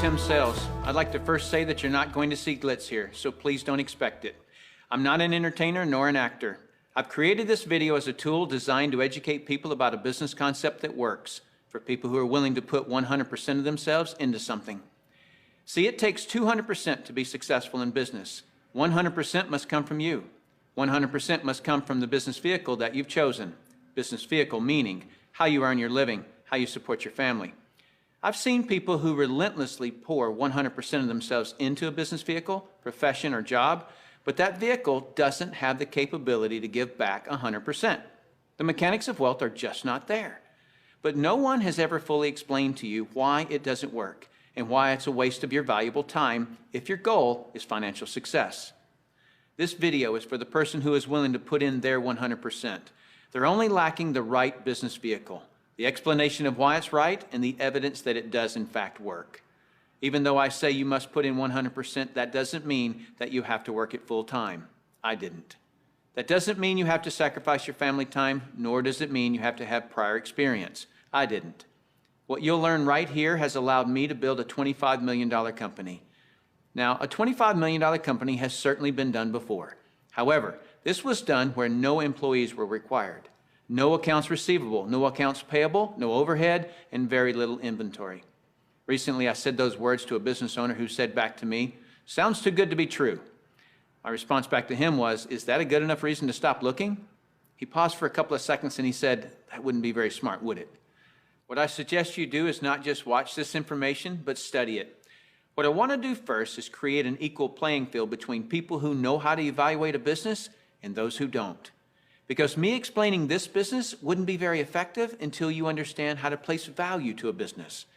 FM Sales. I'd like to first say that you're not going to see glitz here, so please don't expect it. I'm not an entertainer nor an actor. I've created this video as a tool designed to educate people about a business concept that works, for people who are willing to put 100% of themselves into something. See, it takes 200% to be successful in business. 100% must come from you. 100% must come from the business vehicle that you've chosen. Business vehicle meaning how you earn your living, how you support your family. I've seen people who relentlessly pour 100% of themselves into a business vehicle, profession, or job, but that vehicle doesn't have the capability to give back 100%. The mechanics of wealth are just not there. But no one has ever fully explained to you why it doesn't work and why it's a waste of your valuable time if your goal is financial success. This video is for the person who is willing to put in their 100%. They're only lacking the right business vehicle, the explanation of why it's right, and the evidence that it does in fact work. Even though I say you must put in 100%, that doesn't mean that you have to work it full time. I didn't. That doesn't mean you have to sacrifice your family time, nor does it mean you have to have prior experience. I didn't. What you'll learn right here has allowed me to build a $25 million company. Now, a $25 million company has certainly been done before. However, this was done where no employees were required. No accounts receivable, no accounts payable, no overhead, and very little inventory. Recently, I said those words to a business owner who said back to me, "Sounds too good to be true." My response back to him was, "Is that a good enough reason to stop looking?" He paused for a couple of seconds and he said, "That wouldn't be very smart, would it?" What I suggest you do is not just watch this information, but study it. What I want to do first is create an equal playing field between people who know how to evaluate a business and those who don't. Because me explaining this business wouldn't be very effective until you understand how to place value to a business.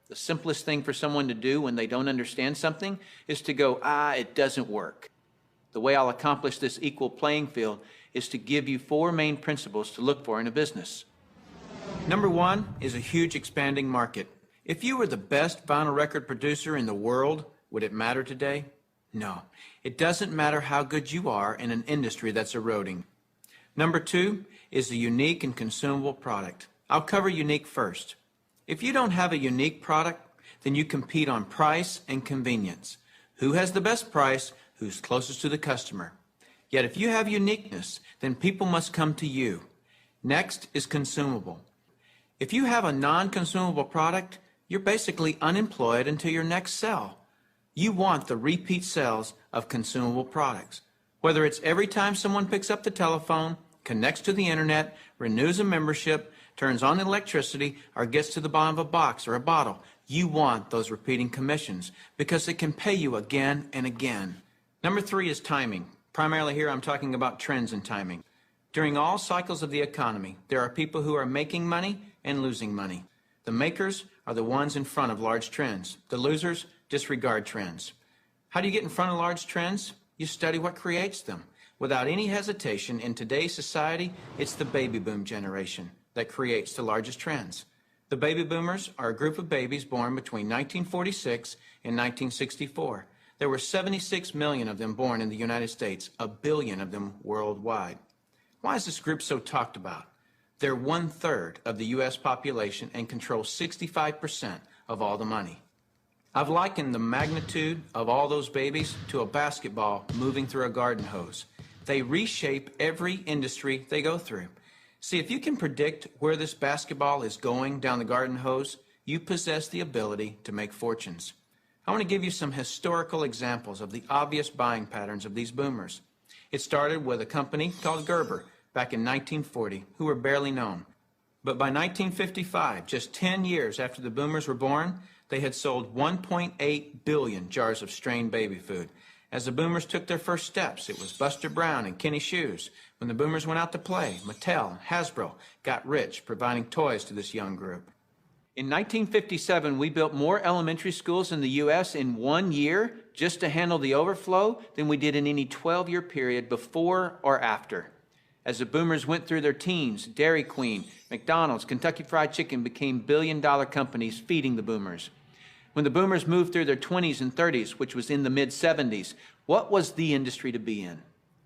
The simplest thing for someone to do when they don't understand something is to go, it doesn't work. The way I'll accomplish this equal playing field is to give you 4 main principles to look for in a business. Number 1 is a huge expanding market. If you were the best vinyl record producer in the world, would it matter today? No. It doesn't matter how good you are in an industry that's eroding. Number 2 is a unique and consumable product. I'll cover unique first. If you don't have a unique product, then you compete on price and convenience. Who has the best price? Who's closest to the customer? Yet if you have uniqueness, then people must come to you. Next is consumable. If you have a non-consumable product, you're basically unemployed until your next sell. You want the repeat sales of consumable products. Whether it's every time someone picks up the telephone, connects to the internet, renews a membership, turns on electricity, or gets to the bottom of a box or a bottle, you want those repeating commissions because it can pay you again and again. Number 3 is timing. Primarily here I'm talking about trends and timing. During all cycles of the economy, there are people who are making money and losing money. The makers are the ones in front of large trends. The losers disregard trends. How do you get in front of large trends? You study what creates them. Without any hesitation, in today's society, it's the baby boom generation that creates the largest trends. The baby boomers are a group of babies born between 1946 and 1964. There were 76 million of them born in the United States, 1 billion of them worldwide. Why is this group so talked about? They're 1/3 of the U.S. population and control 65% of all the money. I've likened the magnitude of all those babies to a basketball moving through a garden hose. They reshape every industry they go through. See, if you can predict where this basketball is going down the garden hose, you possess the ability to make fortunes. I want to give you some historical examples of the obvious buying patterns of these boomers. It started with a company called Gerber back in 1940, who were barely known. But by 1955, just 10 years after the boomers were born, they had sold 1.8 billion jars of strained baby food. As the boomers took their first steps, it was Buster Brown and Kenny Shoes. When the boomers went out to play, Mattel and Hasbro got rich providing toys to this young group. In 1957, we built more elementary schools in the U.S. in 1 year just to handle the overflow than we did in any 12-year period before or after. As the boomers went through their teens, Dairy Queen, McDonald's, Kentucky Fried Chicken became billion-dollar companies feeding the boomers. When the boomers moved through their 20s and 30s, which was in the mid-70s, what was the industry to be in?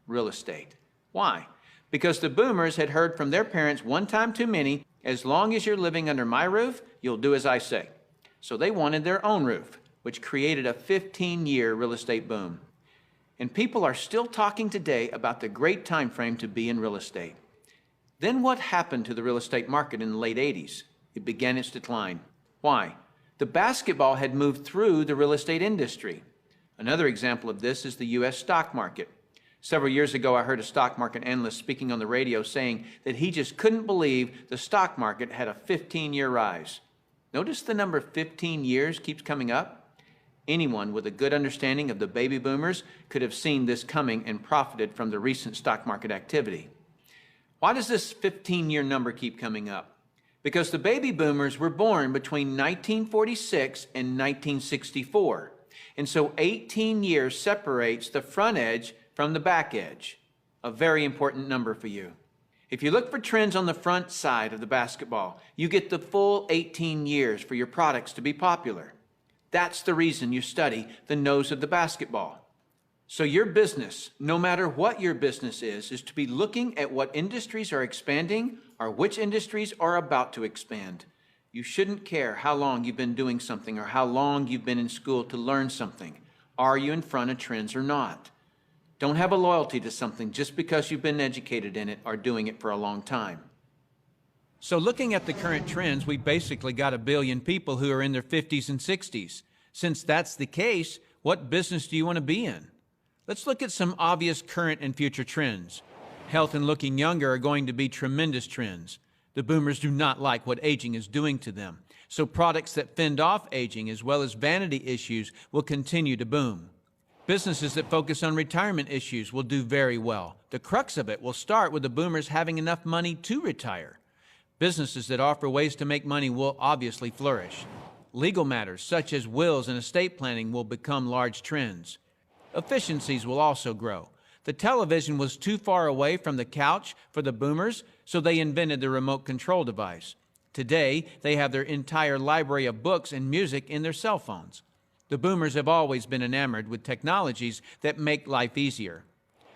Real estate. Why? Because the boomers had heard from their parents one time too many, as long as you're living under my roof, you'll do as I say. So they wanted their own roof, which created a 15-year real estate boom. And people are still talking today about the great time frame to be in real estate. Then what happened to the real estate market in the late 80s? It began its decline. Why? The basketball had moved through the real estate industry. Another example of this is the U.S. stock market. Several years ago, I heard a stock market analyst speaking on the radio saying that he just couldn't believe the stock market had a 15-year rise. Notice the number 15 years keeps coming up. Anyone with a good understanding of the baby boomers could have seen this coming and profited from the recent stock market activity. Why does this 15-year number keep coming up? Because the baby boomers were born between 1946 and 1964. And so 18 years separates the front edge from the back edge. A very important number for you. If you look for trends on the front side of the basketball, you get the full 18 years for your products to be popular. That's the reason you study the nose of the basketball. So your business, no matter what your business is to be looking at what industries are expanding or which industries are about to expand. You shouldn't care how long you've been doing something or how long you've been in school to learn something. Are you in front of trends or not? Don't have a loyalty to something just because you've been educated in it or doing it for a long time. So looking at the current trends, we basically got 1 billion people who are in their 50s and 60s. Since that's the case, what business do you want to be in? Let's look at some obvious current and future trends. Health and looking younger are going to be tremendous trends. The boomers do not like what aging is doing to them. So products that fend off aging as well as vanity issues will continue to boom. Businesses that focus on retirement issues will do very well. The crux of it will start with the boomers having enough money to retire. Businesses that offer ways to make money will obviously flourish. Legal matters such as wills and estate planning will become large trends. Efficiencies will also grow. The television was too far away from the couch for the boomers, so they invented the remote control device. Today, they have their entire library of books and music in their cell phones. The boomers have always been enamored with technologies that make life easier.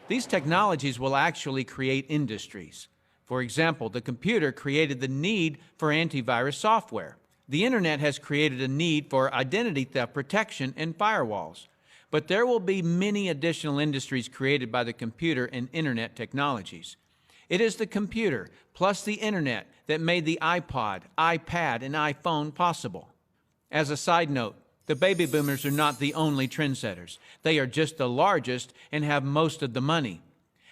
These technologies will actually create industries. For example, the computer created the need for antivirus software. The internet has created a need for identity theft protection and firewalls. But there will be many additional industries created by the computer and internet technologies. It is the computer plus the internet that made the iPod, iPad, and iPhone possible. As a side note, the baby boomers are not the only trendsetters. They are just the largest and have most of the money.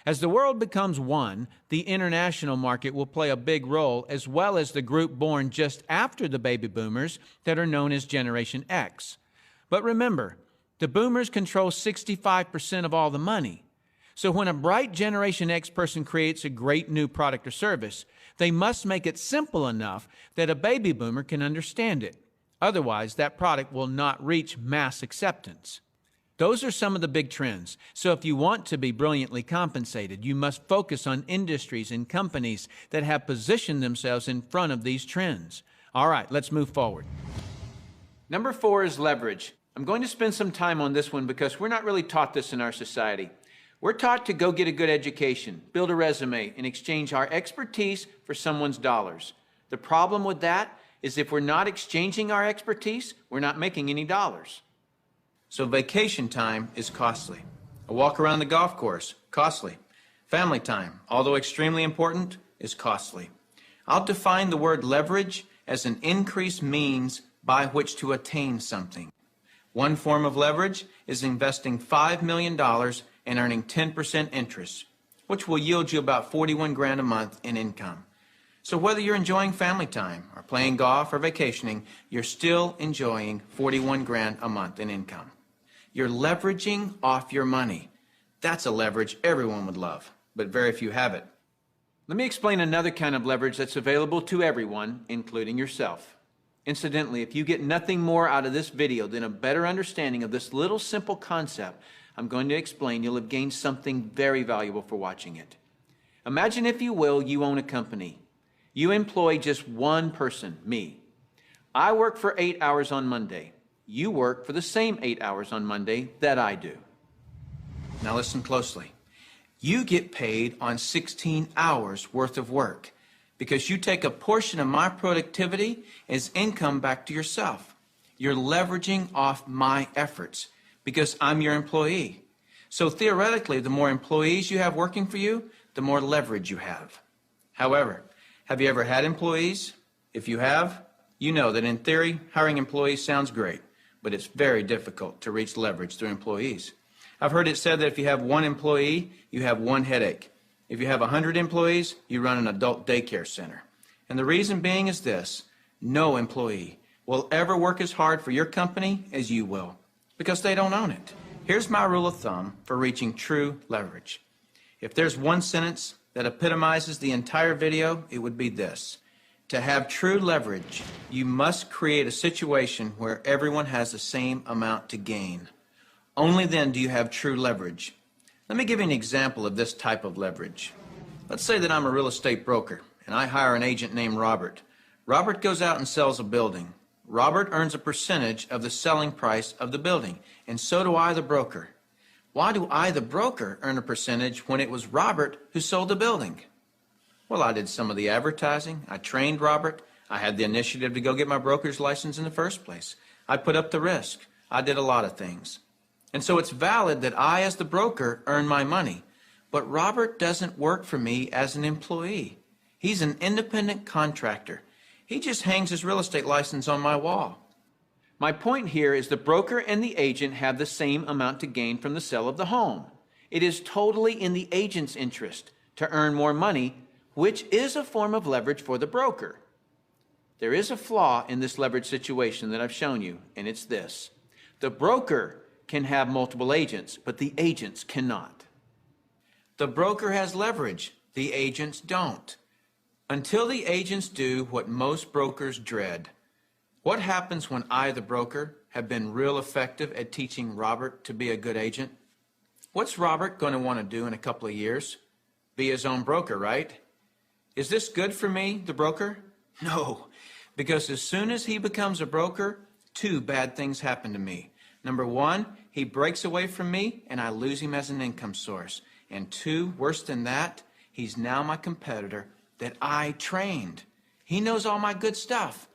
As the world becomes one, the international market will play a big role, as well as the group born just after the baby boomers that are known as Generation X. But remember, the boomers control 65% of all the money. So when a bright Generation X person creates a great new product or service, they must make it simple enough that a baby boomer can understand it. Otherwise, that product will not reach mass acceptance. Those are some of the big trends. So if you want to be brilliantly compensated, you must focus on industries and companies that have positioned themselves in front of these trends. All right, let's move forward. Number 4 is leverage. I'm going to spend some time on this one because we're not really taught this in our society. We're taught to go get a good education, build a resume, and exchange our expertise for someone's dollars. The problem with that is if we're not exchanging our expertise, we're not making any dollars. So vacation time is costly. A walk around the golf course, costly. Family time, although extremely important, is costly. I'll define the word leverage as an increased means by which to attain something. One form of leverage is investing $5 million and earning 10% interest, which will yield you about 41 grand a month in income. So whether you're enjoying family time or playing golf or vacationing, you're still enjoying 41 grand a month in income. You're leveraging off your money. That's a leverage everyone would love, but very few have it. Let me explain another kind of leverage that's available to everyone, including yourself. Incidentally, if you get nothing more out of this video than a better understanding of this little simple concept I'm going to explain, you'll have gained something very valuable for watching it. Imagine, if you will, you own a company. You employ just one person, me. I work for 8 hours on Monday. You work for the same 8 hours on Monday that I do. Now listen closely. You get paid on 16 hours worth of work because you take a portion of my productivity as income back to yourself. You're leveraging off my efforts because I'm your employee. So theoretically, the more employees you have working for you, the more leverage you have. However, have you ever had employees? If you have, you know that in theory, hiring employees sounds great, but it's very difficult to reach leverage through employees. I've heard it said that if you have one employee, you have one headache. If you have 100 employees, you run an adult daycare center. And the reason being is this: no employee will ever work as hard for your company as you will, because they don't own it. Here's my rule of thumb for reaching true leverage. If there's one sentence that epitomizes the entire video, it would be this: to have true leverage, you must create a situation where everyone has the same amount to gain. Only then do you have true leverage. Let me give you an example of this type of leverage. Let's say that I'm a real estate broker and I hire an agent named Robert. Robert goes out and sells a building. Robert earns a percentage of the selling price of the building, and so do I, the broker. Why do I, the broker, earn a percentage when it was Robert who sold the building? Well, I did some of the advertising. I trained Robert. I had the initiative to go get my broker's license in the first place. I put up the risk. I did a lot of things. And so it's valid that I, as the broker, earn my money. But Robert doesn't work for me as an employee. He's an independent contractor. He just hangs his real estate license on my wall. My point here is the broker and the agent have the same amount to gain from the sale of the home. It is totally in the agent's interest to earn more money, which is a form of leverage for the broker. There is a flaw in this leverage situation that I've shown you, and it's this: the broker can have multiple agents, but the agents cannot. The broker has leverage, the agents don't. Until the agents do what most brokers dread. What happens when I, the broker, have been real effective at teaching Robert to be a good agent? What's Robert going to want to do in a couple of years? Be his own broker, right? Is this good for me, the broker? No, because as soon as he becomes a broker, two bad things happen to me. Number one, he breaks away from me and I lose him as an income source. And two, worse than that, he's now my competitor that I trained. He knows all my good stuff.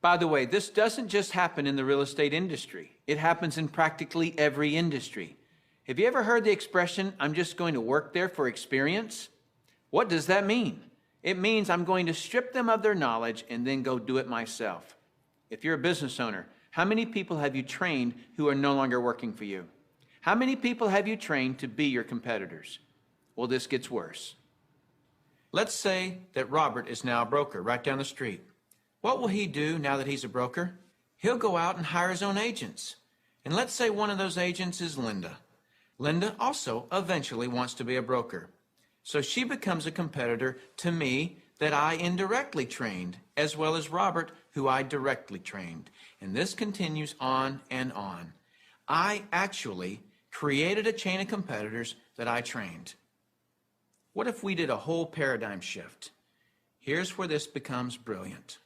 By the way, this doesn't just happen in the real estate industry. It happens in practically every industry. Have you ever heard the expression, "I'm just going to work there for experience"? What does that mean? It means I'm going to strip them of their knowledge and then go do it myself. If you're a business owner, how many people have you trained who are no longer working for you? How many people have you trained to be your competitors? Well, this gets worse. Let's say that Robert is now a broker right down the street. What will he do now that he's a broker? He'll go out and hire his own agents. And let's say one of those agents is Linda. Linda also eventually wants to be a broker. So she becomes a competitor to me that I indirectly trained, as well as Robert, who I directly trained. And this continues on and on. I actually created a chain of competitors that I trained. What if we did a whole paradigm shift? Here's where this becomes brilliant.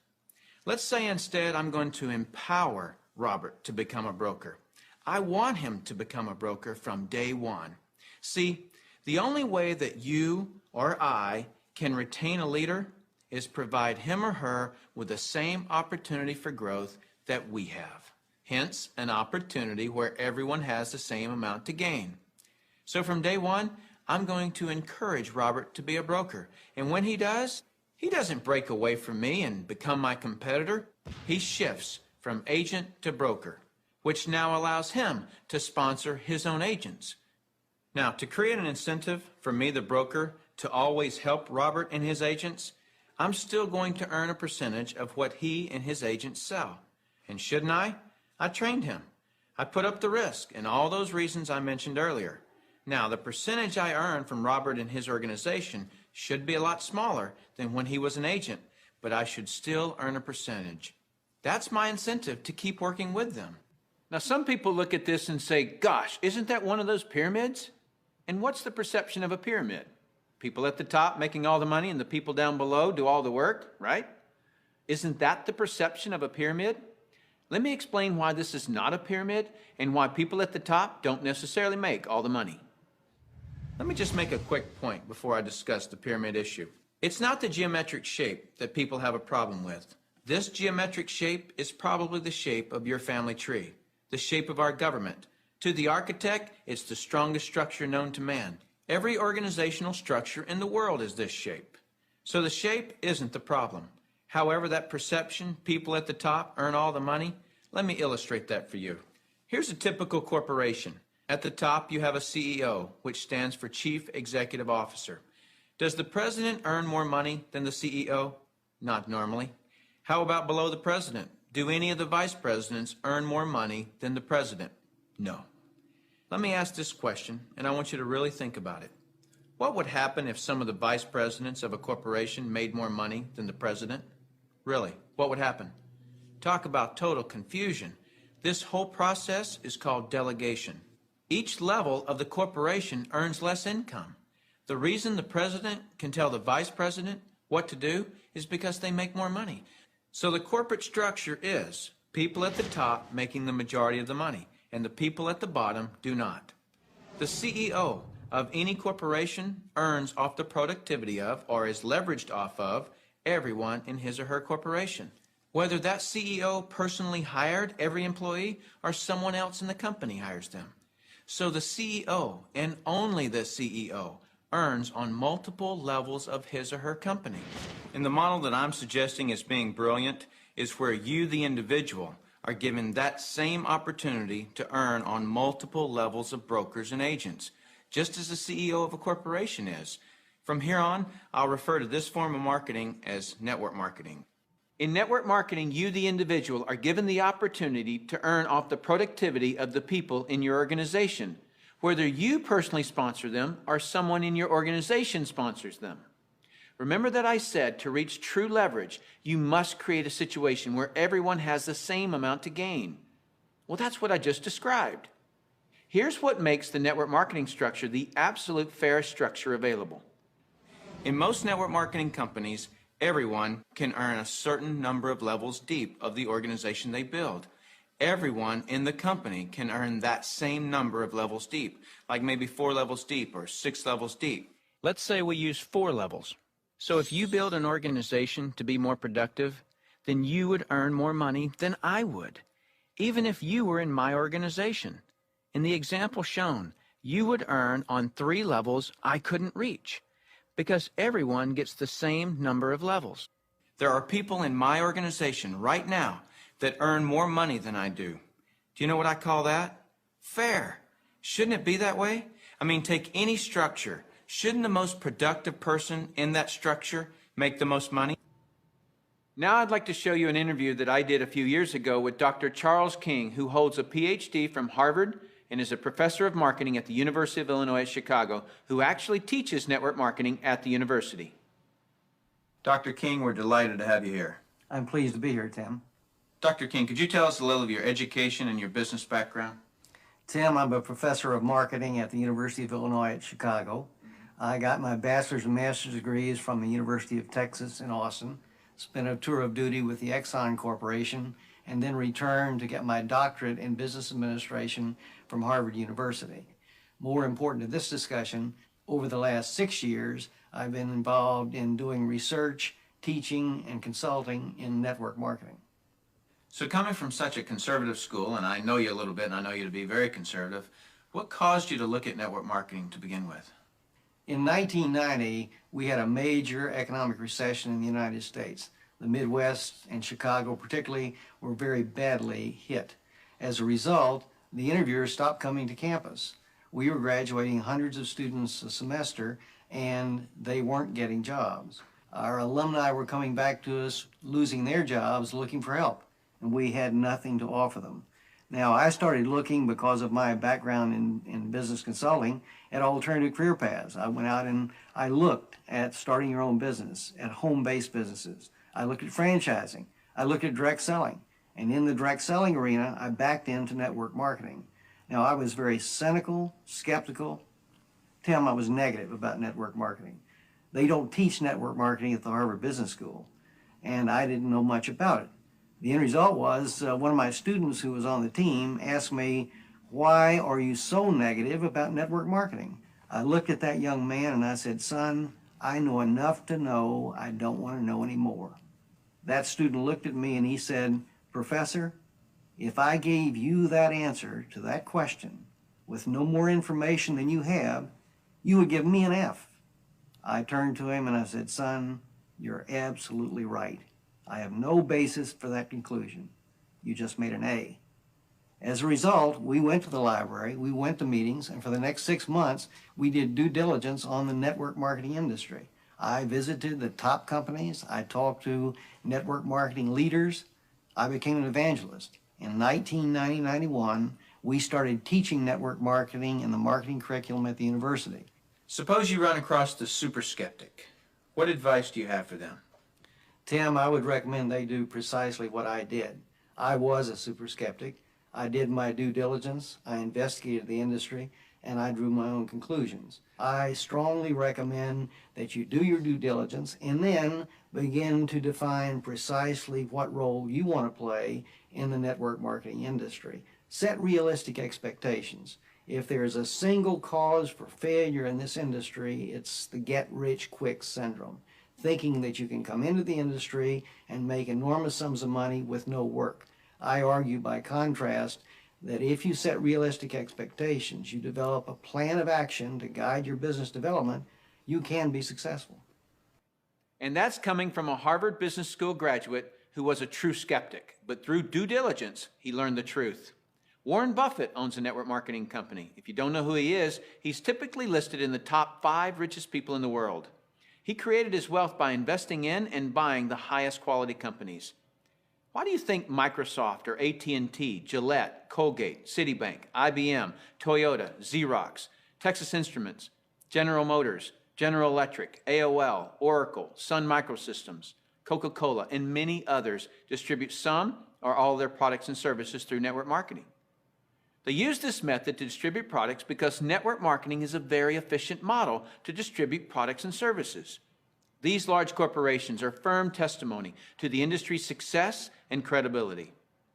Let's say instead I'm going to empower Robert to become a broker. I want him to become a broker from day one. See, the only way that you or I can retain a leader is provide him or her with the same opportunity for growth that we have. Hence, an opportunity where everyone has the same amount to gain. So from day one, I'm going to encourage Robert to be a broker. And when he does, he doesn't break away from me and become my competitor. He shifts from agent to broker, which now allows him to sponsor his own agents. Now, to create an incentive for me, the broker, to always help Robert and his agents, I'm still going to earn a percentage of what he and his agents sell. And shouldn't I? I trained him. I put up the risk and all those reasons I mentioned earlier. Now, the percentage I earn from Robert and his organization should be a lot smaller than when he was an agent, but I should still earn a percentage. That's my incentive to keep working with them. Now, some people look at this and say, gosh, isn't that one of those pyramids? And what's the perception of a pyramid? People at the top making all the money and the people down below do all the work, right? Isn't that the perception of a pyramid? Let me explain why this is not a pyramid and why people at the top don't necessarily make all the money. Let me just make a quick point before I discuss the pyramid issue. It's not the geometric shape that people have a problem with. This geometric shape is probably the shape of your family tree, the shape of our government. To the architect, it's the strongest structure known to man. Every organizational structure in the world is this shape. So the shape isn't the problem. However, that perception, people at the top earn all the money, let me illustrate that for you. Here's a typical corporation. At the top, you have a CEO, which stands for Chief Executive Officer. Does the president earn more money than the CEO? Not normally. How about below the president? Do any of the vice presidents earn more money than the president? No. Let me ask this question, and I want you to really think about it. What would happen if some of the vice presidents of a corporation made more money than the president? Really, what would happen? Talk about total confusion. This whole process is called delegation. Each level of the corporation earns less income. The reason the president can tell the vice president what to do is because they make more money. So the corporate structure is people at the top making the majority of the money, and the people at the bottom do not. The CEO of any corporation earns off the productivity of, or is leveraged off of, everyone in his or her corporation. Whether that CEO personally hired every employee or someone else in the company hires them. So the CEO, and only the CEO, earns on multiple levels of his or her company. And the model that I'm suggesting as being brilliant is where you, the individual, are given that same opportunity to earn on multiple levels of brokers and agents, just as the CEO of a corporation is. From here on, I'll refer to this form of marketing as network marketing. In network marketing, you, the individual, are given the opportunity to earn off the productivity of the people in your organization, whether you personally sponsor them or someone in your organization sponsors them. Remember that I said to reach true leverage, you must create a situation where everyone has the same amount to gain. Well, that's what I just described. Here's what makes the network marketing structure the absolute fairest structure available. In most network marketing companies, everyone can earn a certain number of levels deep of the organization they build. Everyone in the company can earn that same number of levels deep, like maybe 4 levels deep or 6 levels deep. Let's say we use 4 levels. So if you build an organization to be more productive, then you would earn more money than I would, even if you were in my organization. In the example shown, you would earn on 3 levels I couldn't reach, because everyone gets the same number of levels. There are people in my organization right now that earn more money than I do. Do you know what I call that? Fair. Shouldn't it be that way? I mean, take any structure. Shouldn't the most productive person in that structure make the most money? Now I'd like to show you an interview that I did a few years ago with Dr. Charles King, who holds a PhD from Harvard and is a professor of marketing at the University of Illinois at Chicago, who actually teaches network marketing at the university. Dr. King, we're delighted to have you here. I'm pleased to be here, Tim. Dr. King, could you tell us a little of your education and your business background? Tim, I'm a professor of marketing at the University of Illinois at Chicago. I got my bachelor's and master's degrees from the University of Texas in Austin, spent a tour of duty with the Exxon Corporation, and then returned to get my doctorate in business administration from Harvard University. More important to this discussion, over the last 6 years, I've been involved in doing research, teaching, and consulting in network marketing. So coming from such a conservative school, and I know you a little bit, and I know you to be very conservative, what caused you to look at network marketing to begin with? In 1990, we had a major economic recession in the United States. The Midwest and Chicago particularly were very badly hit. As a result, the interviewers stopped coming to campus. We were graduating hundreds of students a semester, and they weren't getting jobs. Our alumni were coming back to us, losing their jobs, looking for help, and we had nothing to offer them. Now, I started looking, because of my background in business consulting, at alternative career paths. I went out and I looked at starting your own business, at home-based businesses. I looked at franchising. I looked at direct selling. And in the direct selling arena, I backed into network marketing. Now, I was very cynical, skeptical. Tim, I was negative about network marketing. They don't teach network marketing at the Harvard Business School, and I didn't know much about it. The end result was one of my students who was on the team asked me, "Why are you so negative about network marketing?" I looked at that young man and I said, "Son, I know enough to know I don't want to know any more." That student looked at me and he said, "Professor, if I gave you that answer to that question with no more information than you have, you would give me an F." I turned to him and I said, "Son, you're absolutely right. I have no basis for that conclusion. You just made an A." As a result, we went to the library, we went to meetings, and for the next 6 months, we did due diligence on the network marketing industry. I visited the top companies, I talked to network marketing leaders, I became an evangelist. In 1990-91, we started teaching network marketing in the marketing curriculum at the university. Suppose you run across the super skeptic. What advice do you have for them? Tim, I would recommend they do precisely what I did. I was a super skeptic. I did my due diligence, I investigated the industry, and I drew my own conclusions. I strongly recommend that you do your due diligence and then begin to define precisely what role you want to play in the network marketing industry. Set realistic expectations. If there's a single cause for failure in this industry, it's the get-rich-quick syndrome, thinking that you can come into the industry and make enormous sums of money with no work. I argue, by contrast, that if you set realistic expectations, you develop a plan of action to guide your business development, you can be successful. And that's coming from a Harvard Business School graduate who was a true skeptic, but through due diligence, he learned the truth. Warren Buffett owns a network marketing company. If you don't know who he is, he's typically listed in the top 5 richest people in the world. He created his wealth by investing in and buying the highest quality companies. Why do you think Microsoft or AT&T, Gillette, Colgate, Citibank, IBM, Toyota, Xerox, Texas Instruments, General Motors, General Electric, AOL, Oracle, Sun Microsystems, Coca-Cola, and many others distribute some or all of their products and services through network marketing? They use this method to distribute products because network marketing is a very efficient model to distribute products and services. These large corporations are firm testimony to the industry's success and credibility.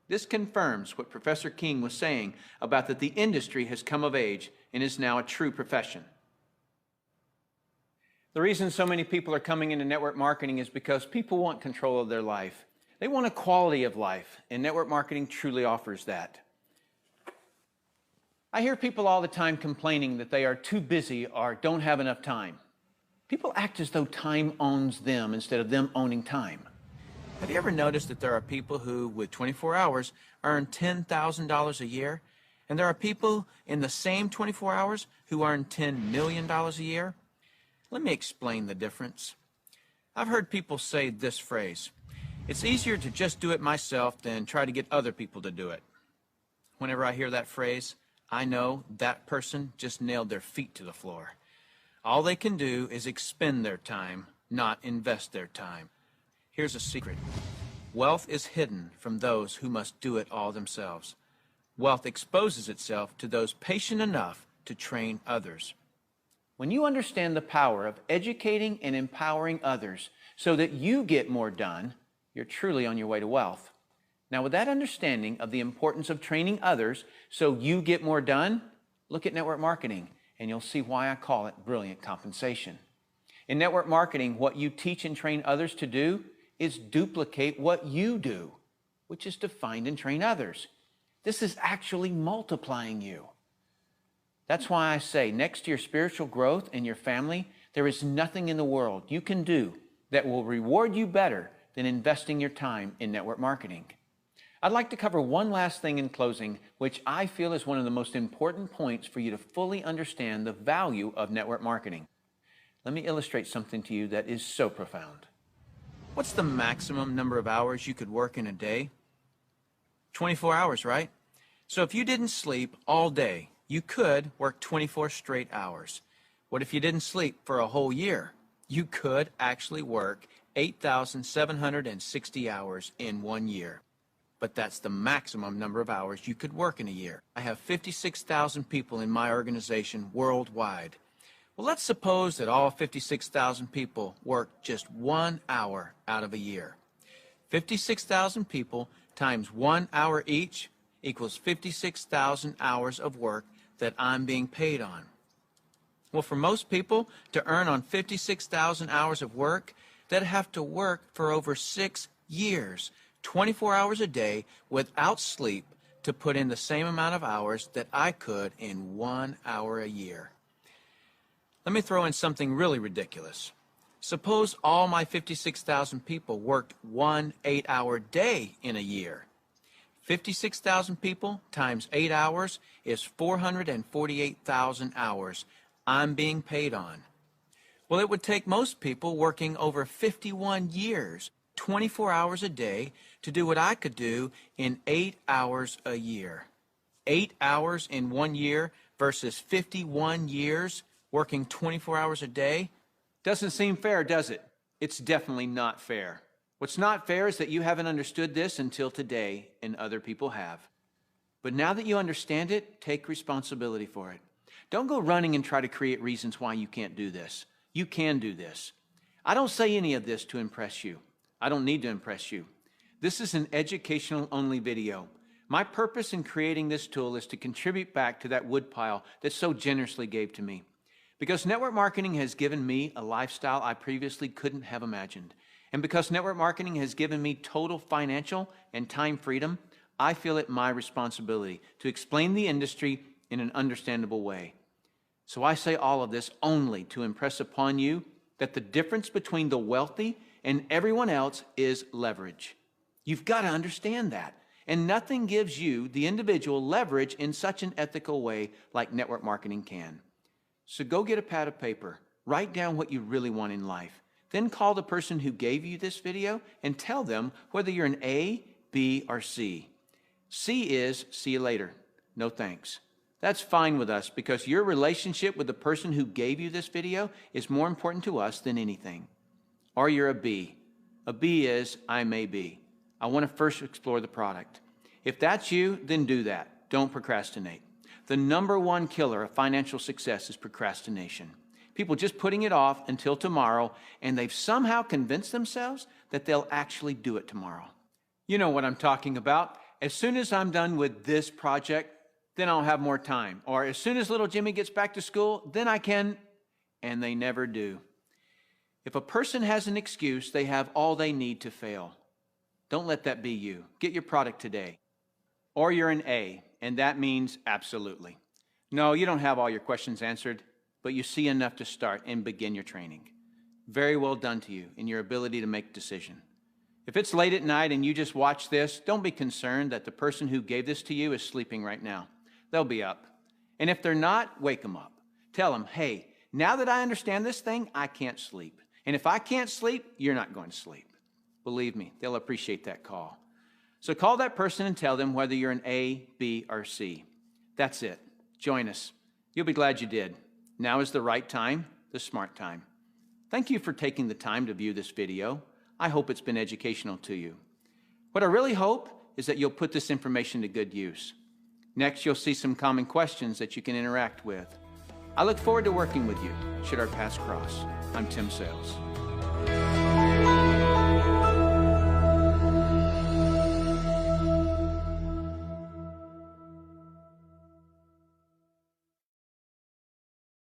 This confirms what Professor King was saying about that the industry has come of age and is now a true profession. The reason so many people are coming into network marketing is because people want control of their life. They want a quality of life, and network marketing truly offers that. I hear people all the time complaining that they are too busy or don't have enough time. People act as though time owns them instead of them owning time. Have you ever noticed that there are people who, with 24 hours, earn $10,000 a year? And there are people in the same 24 hours who earn $10 million a year? Let me explain the difference. I've heard people say this phrase: "It's easier to just do it myself than try to get other people to do it." Whenever I hear that phrase, I know that person just nailed their feet to the floor. All they can do is expend their time, not invest their time. Here's a secret. Wealth is hidden from those who must do it all themselves. Wealth exposes itself to those patient enough to train others. When you understand the power of educating and empowering others so that you get more done, you're truly on your way to wealth. Now, with that understanding of the importance of training others so you get more done, look at network marketing, and you'll see why I call it brilliant compensation. In network marketing, what you teach and train others to do is duplicate what you do, which is to find and train others. This is actually multiplying you. That's why I say, next to your spiritual growth and your family, there is nothing in the world you can do that will reward you better than investing your time in network marketing. I'd like to cover one last thing in closing, which I feel is one of the most important points for you to fully understand the value of network marketing. Let me illustrate something to you that is so profound. What's the maximum number of hours you could work in a day? 24 hours, right? So if you didn't sleep all day, you could work 24 straight hours. What if you didn't sleep for a whole year? You could actually work 8,760 hours in 1 year. But that's the maximum number of hours you could work in a year. I have 56,000 people in my organization worldwide. Well, let's suppose that all 56,000 people work just 1 hour out of a year. 56,000 people times 1 hour each equals 56,000 hours of work that I'm being paid on. Well, for most people to earn on 56,000 hours of work, they'd have to work for over 6 years, 24 hours a day without sleep to put in the same amount of hours that I could in 1 hour a year. Let me throw in something really ridiculous. Suppose all my 56,000 people worked 1 8-hour day in a year. 56,000 people times 8 hours is 448,000 hours I'm being paid on. Well, it would take most people working over 51 years, 24 hours a day, to do what I could do in 8 hours a year. 8 hours in 1 year versus 51 years working 24 hours a day? Doesn't seem fair, does it? It's definitely not fair. What's not fair is that you haven't understood this until today, and other people have. But now that you understand it, take responsibility for it. Don't go running and try to create reasons why you can't do this. You can do this. I don't say any of this to impress you. I don't need to impress you. This is an educational-only video. My purpose in creating this tool is to contribute back to that woodpile that so generously gave to me. Because network marketing has given me a lifestyle I previously couldn't have imagined. And because network marketing has given me total financial and time freedom, I feel it my responsibility to explain the industry in an understandable way. So I say all of this only to impress upon you that the difference between the wealthy and everyone else is leverage. You've got to understand that. And nothing gives you, the individual, leverage in such an ethical way like network marketing can. So go get a pad of paper, write down what you really want in life. Then call the person who gave you this video and tell them whether you're an A, B, or C. C is see you later. No thanks. That's fine with us because your relationship with the person who gave you this video is more important to us than anything. Or you're a B. A B is I may be. I want to first explore the product. If that's you, then do that. Don't procrastinate. The #1 killer of financial success is procrastination. People just putting it off until tomorrow, and they've somehow convinced themselves that they'll actually do it tomorrow. You know what I'm talking about. As soon as I'm done with this project, then I'll have more time. Or as soon as little Jimmy gets back to school, then I can, and they never do. If a person has an excuse, they have all they need to fail. Don't let that be you. Get your product today. Or you're an A, and that means absolutely. No, you don't have all your questions answered, but you see enough to start and begin your training. Very well done to you in your ability to make a decision. If it's late at night and you just watch this, don't be concerned that the person who gave this to you is sleeping right now. They'll be up. And if they're not, wake them up. Tell them, hey, now that I understand this thing, I can't sleep. And if I can't sleep, you're not going to sleep. Believe me, they'll appreciate that call. So call that person and tell them whether you're an A, B, or C. That's it. Join us. You'll be glad you did. Now is the right time, the smart time. Thank you for taking the time to view this video. I hope it's been educational to you. What I really hope is that you'll put this information to good use. Next, you'll see some common questions that you can interact with. I look forward to working with you, should our paths cross. I'm Tim Sales.